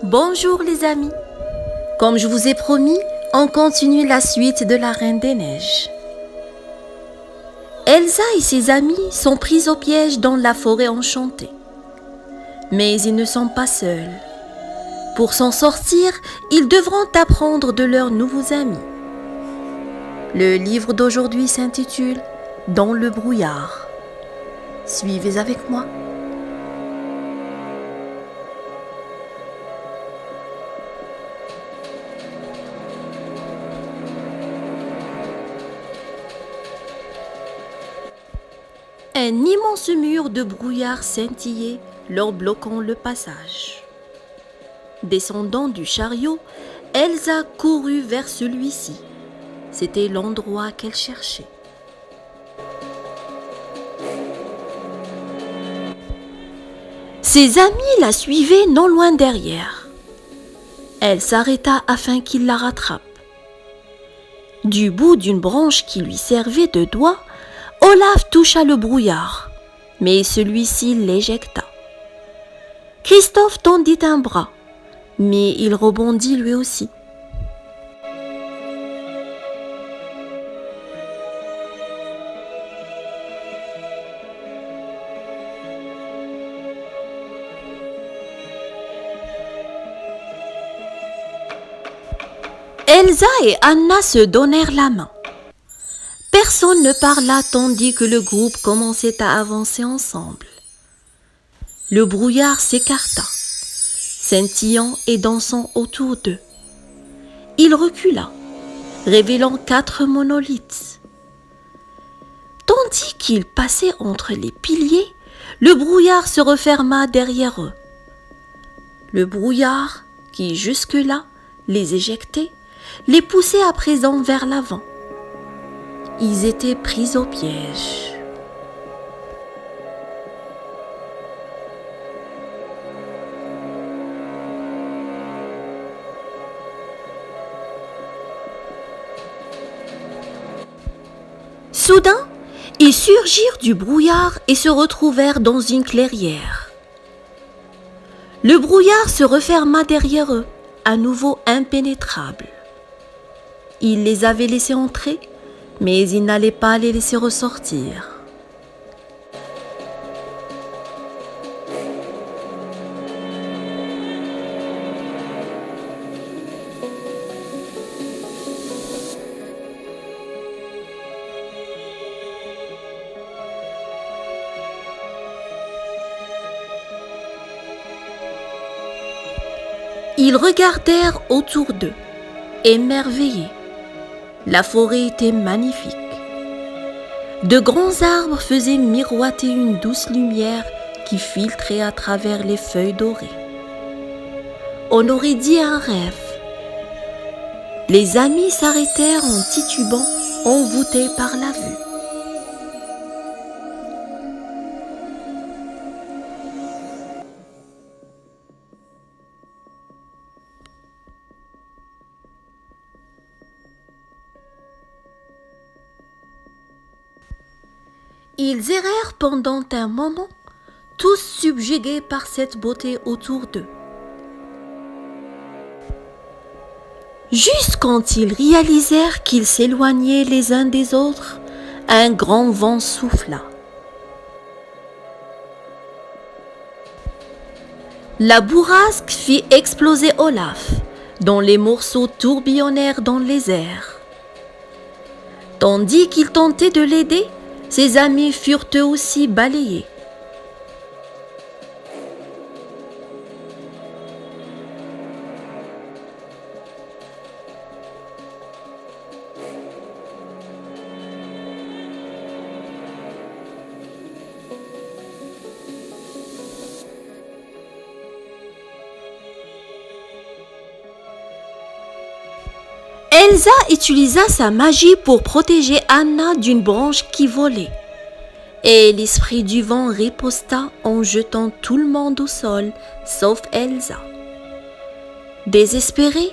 Bonjour les amis. Comme je vous ai promis, on continue la suite de la Reine des Neiges. Elsa et ses amis sont pris au piège dans la forêt enchantée. Mais ils ne sont pas seuls. Pour s'en sortir, ils devront apprendre de leurs nouveaux amis. Le livre d'aujourd'hui s'intitule « Dans le brouillard ». Suivez avec moi. Un immense mur de brouillard scintillait, leur bloquant le passage. Descendant du chariot, Elsa courut vers celui-ci. C'était l'endroit qu'elle cherchait. Ses amis la suivaient non loin derrière. Elle s'arrêta afin qu'il la rattrape. Du bout d'une branche qui lui servait de doigt, Olaf toucha le brouillard, mais celui-ci l'éjecta. Christophe tendit un bras, mais il rebondit lui aussi. Elsa et Anna se donnèrent la main. Personne ne parla tandis que le groupe commençait à avancer ensemble. Le brouillard s'écarta, scintillant et dansant autour d'eux. Il recula, révélant 4 monolithes. Tandis qu'ils passaient entre les piliers, le brouillard se referma derrière eux. Le brouillard, qui jusque-là les éjectait, les poussait à présent vers l'avant. Ils étaient pris au piège. Soudain, ils surgirent du brouillard et se retrouvèrent dans une clairière. Le brouillard se referma derrière eux, à nouveau impénétrable. Il les avait laissés entrer, mais il n'allait pas les laisser ressortir. Ils regardèrent autour d'eux, émerveillés. La forêt était magnifique. De grands arbres faisaient miroiter une douce lumière qui filtrait à travers les feuilles dorées. On aurait dit un rêve. Les amis s'arrêtèrent en titubant, envoûtés par la vue. Ils errèrent pendant un moment, tous subjugués par cette beauté autour d'eux. Juste quand ils réalisèrent qu'ils s'éloignaient les uns des autres, un grand vent souffla. La bourrasque fit exploser Olaf, dont les morceaux tourbillonnèrent dans les airs. Tandis qu'il tentait de l'aider, ses amis furent eux aussi balayés. Elsa utilisa sa magie pour protéger Anna d'une branche qui volait. Et l'esprit du vent riposta en jetant tout le monde au sol, sauf Elsa. Désespérée,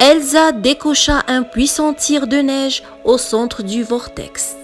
Elsa décocha un puissant tir de neige au centre du vortex.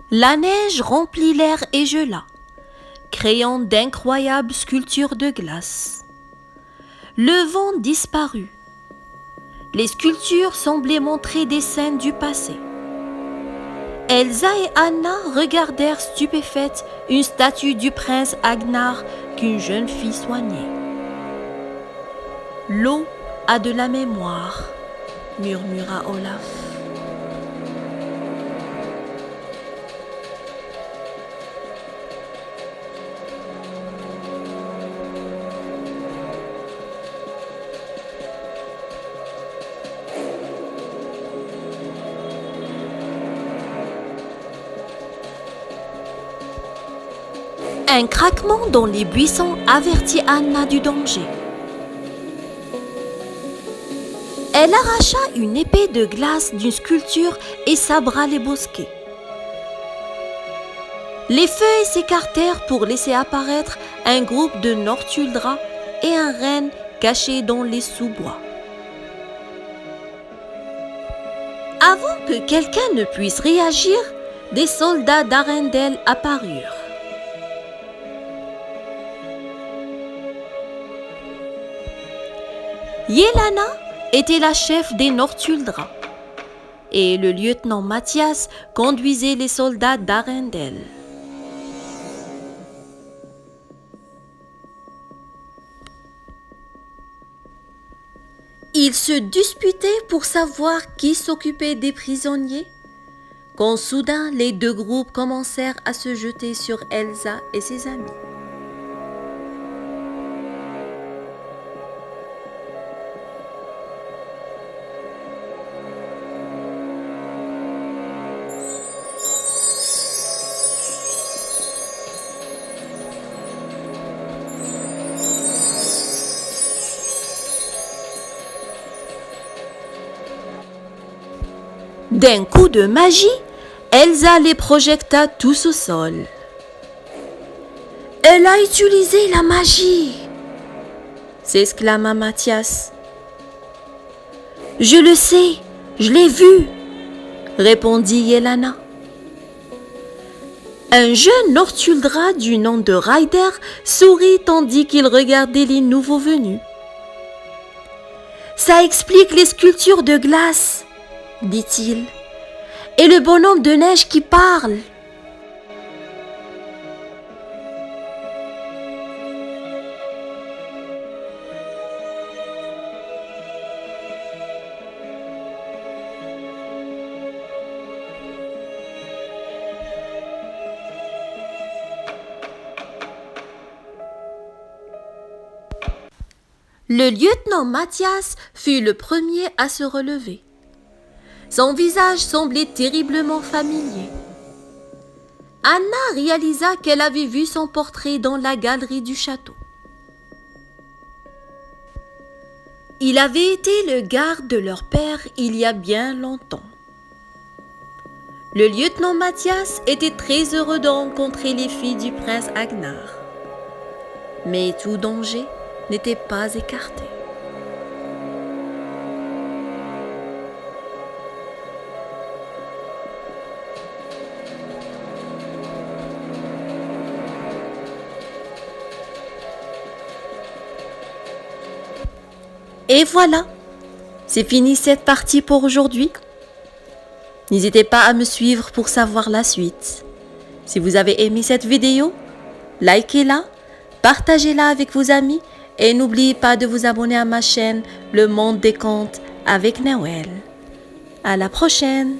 La neige remplit l'air et gela, créant d'incroyables sculptures de glace. Le vent disparut. Les sculptures semblaient montrer des scènes du passé. Elsa et Anna regardèrent stupéfaites une statue du prince Agnar qu'une jeune fille soignait. « L'eau a de la mémoire », murmura Olaf. Un craquement dans les buissons avertit Anna du danger. Elle arracha une épée de glace d'une sculpture et sabra les bosquets. Les feuilles s'écartèrent pour laisser apparaître un groupe de Northuldra et un renne caché dans les sous-bois. Avant que quelqu'un ne puisse réagir, des soldats d'Arendelle apparurent. Yelana était la chef des Northuldra et le lieutenant Mathias conduisait les soldats d'Arendelle. Ils se disputaient pour savoir qui s'occupait des prisonniers, quand soudain les deux groupes commencèrent à se jeter sur Elsa et ses amis. D'un coup de magie, Elsa les projeta tous au sol. « Elle a utilisé la magie !» s'exclama Mathias. « Je le sais, je l'ai vu !» répondit Yelana. Un jeune Northuldra du nom de Ryder sourit tandis qu'il regardait les nouveaux venus. « Ça explique les sculptures de glace !» dit-il, « et le bonhomme de neige qui parle. » Le lieutenant Mathias fut le premier à se relever. Son visage semblait terriblement familier. Anna réalisa qu'elle avait vu son portrait dans la galerie du château. Il avait été le garde de leur père il y a bien longtemps. Le lieutenant Mathias était très heureux de rencontrer les filles du prince Agnar. Mais tout danger n'était pas écarté. Et voilà, c'est fini cette partie pour aujourd'hui. N'hésitez pas à me suivre pour savoir la suite. Si vous avez aimé cette vidéo, likez-la, partagez-la avec vos amis et n'oubliez pas de vous abonner à ma chaîne Le Monde des Contes avec Noël. À la prochaine!